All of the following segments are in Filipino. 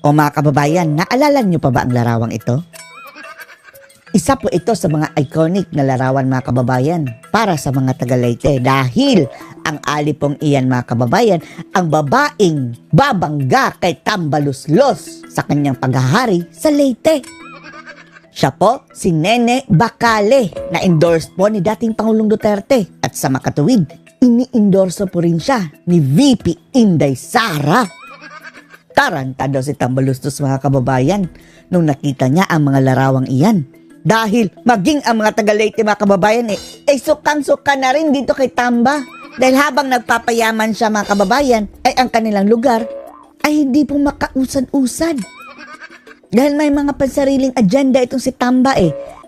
O mga kababayan, naalala niyo pa ba ang larawang ito? Isa po ito sa mga iconic na larawan mga kababayan para sa mga taga Leyte dahil ang alipong iyan mga kababayan ang babaeng babangga kay Tambaluslos sa kanyang paghahari sa Leyte. Siya po si Nene Bacale na endorse po ni dating Pangulong Duterte at sa makatuwid, ini-endorso po rin siya ni VP Inday Sara. Tarantado si Tambaluslos mga kababayan nung nakita niya ang mga larawang iyan. Dahil maging ang mga taga Leyte mga kababayan ay sukang-suka na rin dito kay Tamba. Dahil habang nagpapayaman siya mga kababayan ay ang kanilang lugar ay hindi po makausad-usad. Dahil may mga pansariling agenda itong si Tamba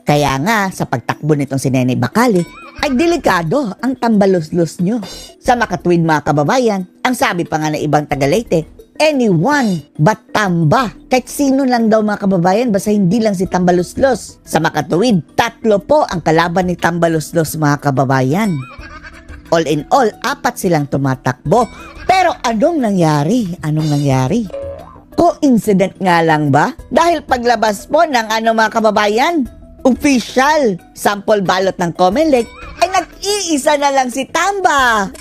Kaya nga sa pagtakbo nitong si Nene Bacale ay delikado ang Tambaluslos nyo. Sa makatuwid mga kababayan, ang sabi pa nga ng ibang taga Leyte, anyone but Tamba. Kahit sino lang daw mga kababayan, basta hindi lang si Tambaluslos. Sa makatuwid, 3 po ang kalaban ni Tambaluslos mga kababayan. All in all, 4 silang tumatakbo. Pero anong nangyari? Coincident nga lang ba? Dahil paglabas po ng mga kababayan, official sample ballot ng COMELEC, ay nag-iisa na lang si Tamba.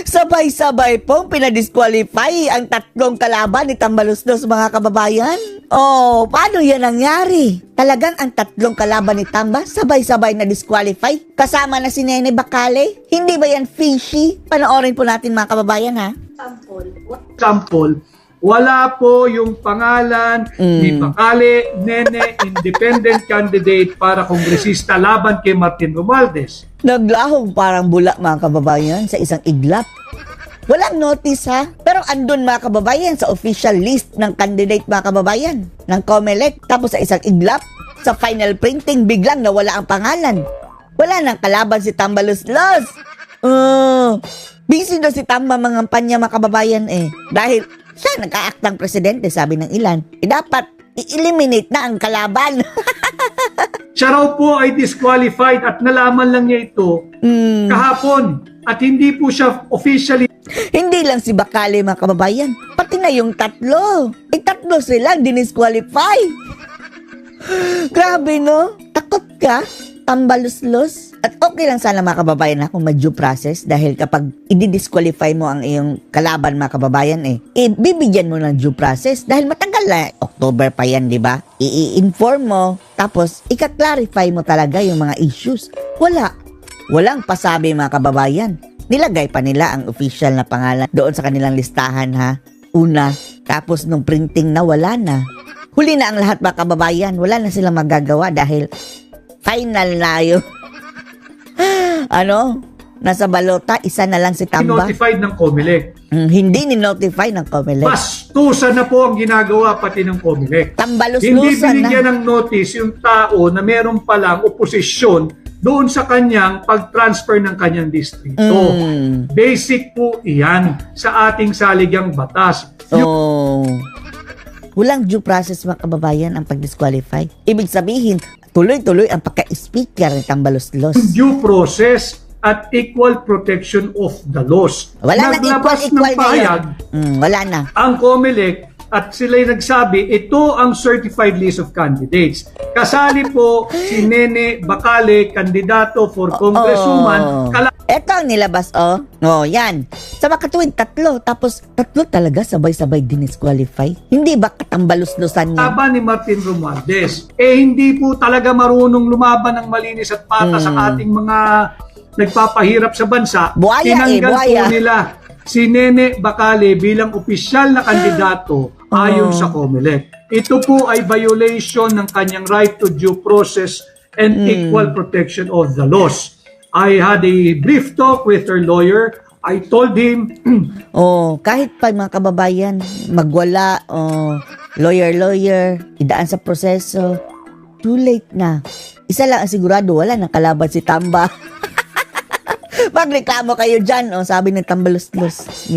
Sabay-sabay pong pinadisqualify ang 3 kalaban ni Tambaluslos mga kababayan. Oh, paano yan nangyari? Talagang ang 3 kalaban ni Tamba sabay-sabay na disqualify kasama na si Nene Bacale? Hindi ba yan fishy? Panoorin po natin mga kababayan ha. Sample. Wala po yung pangalan ni Bacale, Nene, independent candidate para kongresista laban kay Martin Romualdez. Naglahog parang bula mga kababayan sa isang iglap. Walang notice ha, pero andun mga kababayan sa official list ng candidate mga kababayan ng COMELEC. Tapos sa isang iglap, sa final printing, biglang nawala ang pangalan. Wala nang kalaban si Tambaluslos. Busy daw si Tamba mangampanya mga kababayan dahil siya nagka-aktang presidente sabi ng ilan. Dapat i-eliminate na ang kalaban. Siya raw po ay disqualified at nalaman lang niya ito kahapon at hindi po siya officially. Hindi lang si Bacale mga kababayan, pati na yung 3. 3 silang dinisqualify. Grabe no? Takot ka? Tambaluslos? At okay lang sana mga kababayan kung ma-due process dahil kapag i-disqualify mo ang iyong kalaban mga kababayan bibigyan mo ng due process dahil matagal na October pa yan, di ba? I-inform mo tapos ika-clarify mo talaga yung mga issues. Walang pasabi mga kababayan. Nilagay pa nila ang official na pangalan doon sa kanilang listahan ha. Una, tapos nung printing na wala na. Huli na ang lahat mga kababayan. Wala na silang magagawa dahil final na yun. Nasa balota, isa na lang si Tamba. Notified ng COMELEC. Hindi ni-notify ng COMELEC. Bastusan na po ang ginagawa pati ng COMELEC. Tambaluslusan Hindi na. binigyan ng notice yung tao na meron palang oposisyon doon sa kanyang pag-transfer ng kanyang distrito. Basic po iyan sa ating saligang batas. Walang due process mga kababayan ang pag-disqualify. Ibig sabihin, tuloy-tuloy ang pagka-speaker ni Tambaluslos. Due process at equal protection of the laws. Wala nang Naglabas equal ng pahayag wala na. ang COMELEC at sila'y nagsabi, ito ang certified list of candidates. Kasali po si Nene Bacale, kandidato for congresswoman. Ito ang nilabas, yan. Sa makatuwid, 3. Tapos, 3 talaga sabay-sabay dinisqualify. Hindi ba katambaluslusan niya? Laban ni Martin Romualdez. Hindi po talaga marunong lumaban ng malinis at patas ang ating mga nagpapahirap sa bansa. Tinanggal po nila si Nene Bacale bilang opisyal na kandidato ayon sa COMELEC. Ito po ay violation ng kanyang right to due process and equal protection of the laws. I had a brief talk with her lawyer. I told him, kahit pa mga kababayan, magwala, lawyer, idaan sa proseso, too late na. Isa lang ang sigurado, wala nang kalaban si Tamba. Magreklamo kayo dyan, sabi ng Tambaluslos.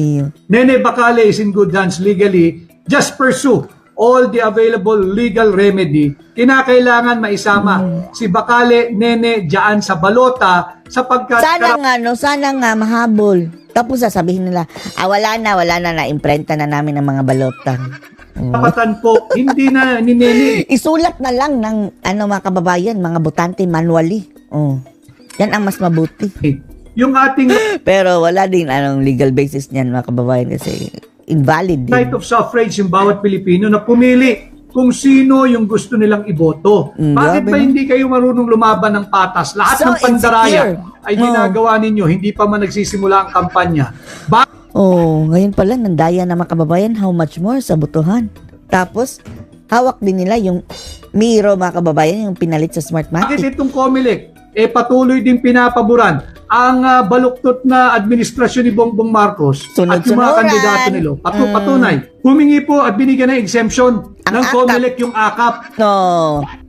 Nene Bacale is in good hands legally. Just pursue all the available legal remedy. Kinakailangan maisama si Bacale, Nene, dyan sa balota sapagkat... Sana nga mahabol. Tapos sasabihin nila, wala na, na-imprenta na namin ang mga balota. Tapatan po, hindi na ni Nene. Isulat na lang ng mga kababayan, mga botante manually. Oh. Yan ang mas mabuti. Yung ating Pero wala din legal basis niyan mga kababayan kasi invalid din. right of suffrage yung bawat Pilipino na pumili kung sino yung gusto nilang iboto. Bakit grabe ba no? hindi kayo marunong lumaban ng patas? Lahat So ng pandaraya insecure. ay ginagawa ninyo, hindi pa man nagsisimula ang kampanya. Ngayon pala, nandaya na mga kababayan, how much more sa botohan. Tapos, hawak din nila yung Miro mga kababayan, yung pinalit sa Smartmatic. Bakit itong COMELEC patuloy din pinapaboran ang baluktot na administrasyon ni Bongbong Marcos at yung mga Sunod-sunuran. kandidato nila? Patunay. Humingi po at binigyan ng exemption Ang ng AKAP. COMELEC yung AKAP,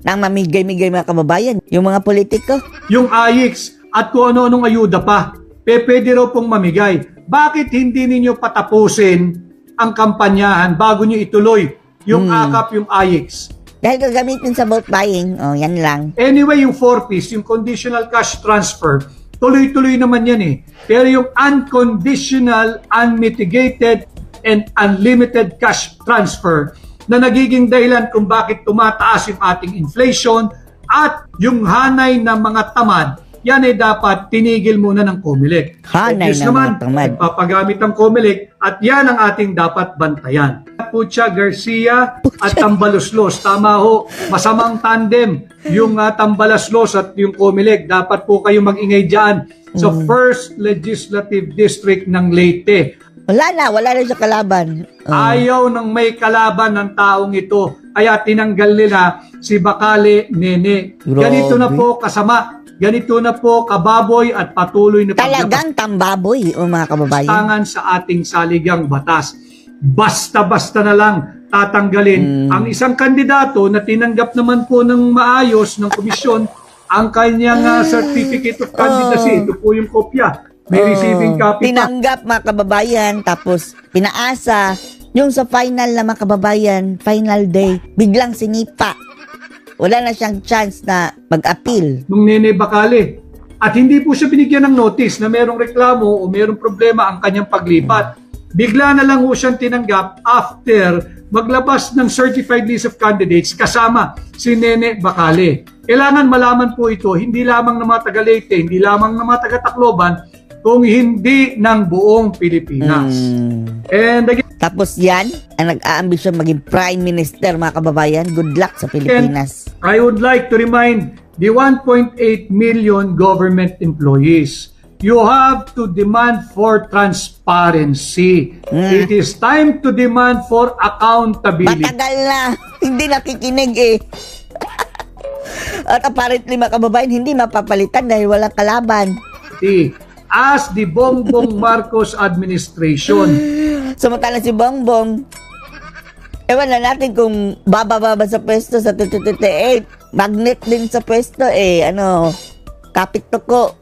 Nang mamigay-migay mga kababayan, yung mga politiko. yung AIX at kung ano-anong ayuda pa. Pwede raw pong mamigay. Bakit hindi ninyo patapusin ang kampanyahan bago nyo ituloy yung AKAP, yung AIX? Dahil gagamitin sa vote buying, yan lang. Anyway, yung 4Ps, yung conditional cash transfer, tuloy-tuloy naman yan eh. Pero yung unconditional, unmitigated, and unlimited cash transfer na nagiging dahilan kung bakit tumataas yung ating inflation at yung hanay ng mga tamad, yan ay dapat tinigil muna ng COMELEC. Hanay Obvious ng naman, mga tamad. papagamit ng COMELEC at yan ang ating dapat bantayan. Pucha Garcia at Tambaluslos. Tama ho, masamang tandem yung Tambaluslos at yung COMELEC. Dapat po kayo mag-ingay dyan. So, first legislative district ng Leyte. Wala na siya kalaban. Ayaw ng may kalaban ng taong ito. Kaya tinanggal nila si Bacale Nene. Grabe. Ganito na po kasama. Ganito na po kababoy at patuloy na Talagang tambaboy, mga kababayan. tangan sa ating saligang batas. Basta-basta na lang tatanggalin ang isang kandidato na tinanggap naman po ng maayos ng komisyon ang kanyang certificate of candidacy. Ito po yung kopya. May receiving copy pa. Tinanggap mga kababayan, tapos pinaasa. Yung sa final na mga kababayan, final day, biglang sinipa. Wala na siyang chance na mag-appeal. Nung Nene Bacale. At hindi po siya binigyan ng notice na merong reklamo o merong problema ang kanyang paglipat. Bigla na lang po siyang tinanggap after maglabas ng certified list of candidates kasama si Nene Bacale. Kailangan malaman po ito, hindi lamang ng mga taga Leyte, hindi lamang ng mga taga Tacloban, kung hindi ng buong Pilipinas. And again, Tapos yan, ang nag-aambisyon maging Prime Minister, mga kababayan. Good luck sa Pilipinas. I would like to remind the 1.8 million government employees, you have to demand for transparency. It is time to demand for accountability. Matagal na. Hindi nakikinig eh. At apparently, mga kababayan, hindi mapapalitan dahil walang kalaban. As the Bongbong Marcos administration. Samantalang si Bongbong, ewan na natin kung bababa sa pwesto sa 2028. Magnet din sa pwesto kapit toko.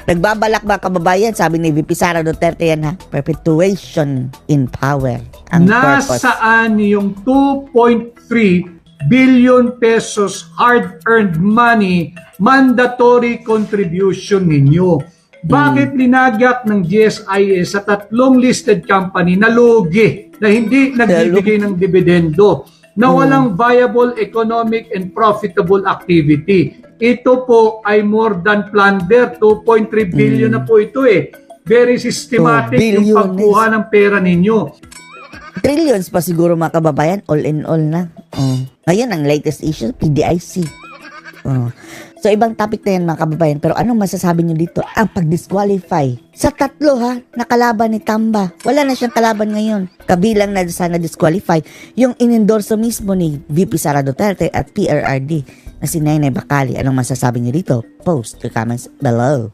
Nagbabalak ba kababayan? Sabi ni VP Sara Duterte yan ha. Perpetuation in power. Ang purpose. Nasaan yung 2.3 billion pesos hard-earned money mandatory contribution ninyo? Bakit linagyak ng GSIS sa 3 listed company na lugi, na hindi nagbibigay ng dividendo, na walang viable economic and profitable activity? Ito po ay more than plunder. 2.3 billion na po ito eh. Very systematic yung pagkuha ng pera ninyo. Trillions pa siguro mga kababayan, all in all na. Ngayon, ang latest issue, PDIC. So, ibang topic na yan mga kababayan. Pero anong masasabi nyo dito? Ang pag-disqualify. Sa 3 nakalaban ni Tamba. Wala na siyang kalaban ngayon. Kabilang na sana disqualify yung inendorso mismo ni VP Sara Duterte at PRRD na si Nene Bacale. Anong masasabi nyo dito? Post your comments below.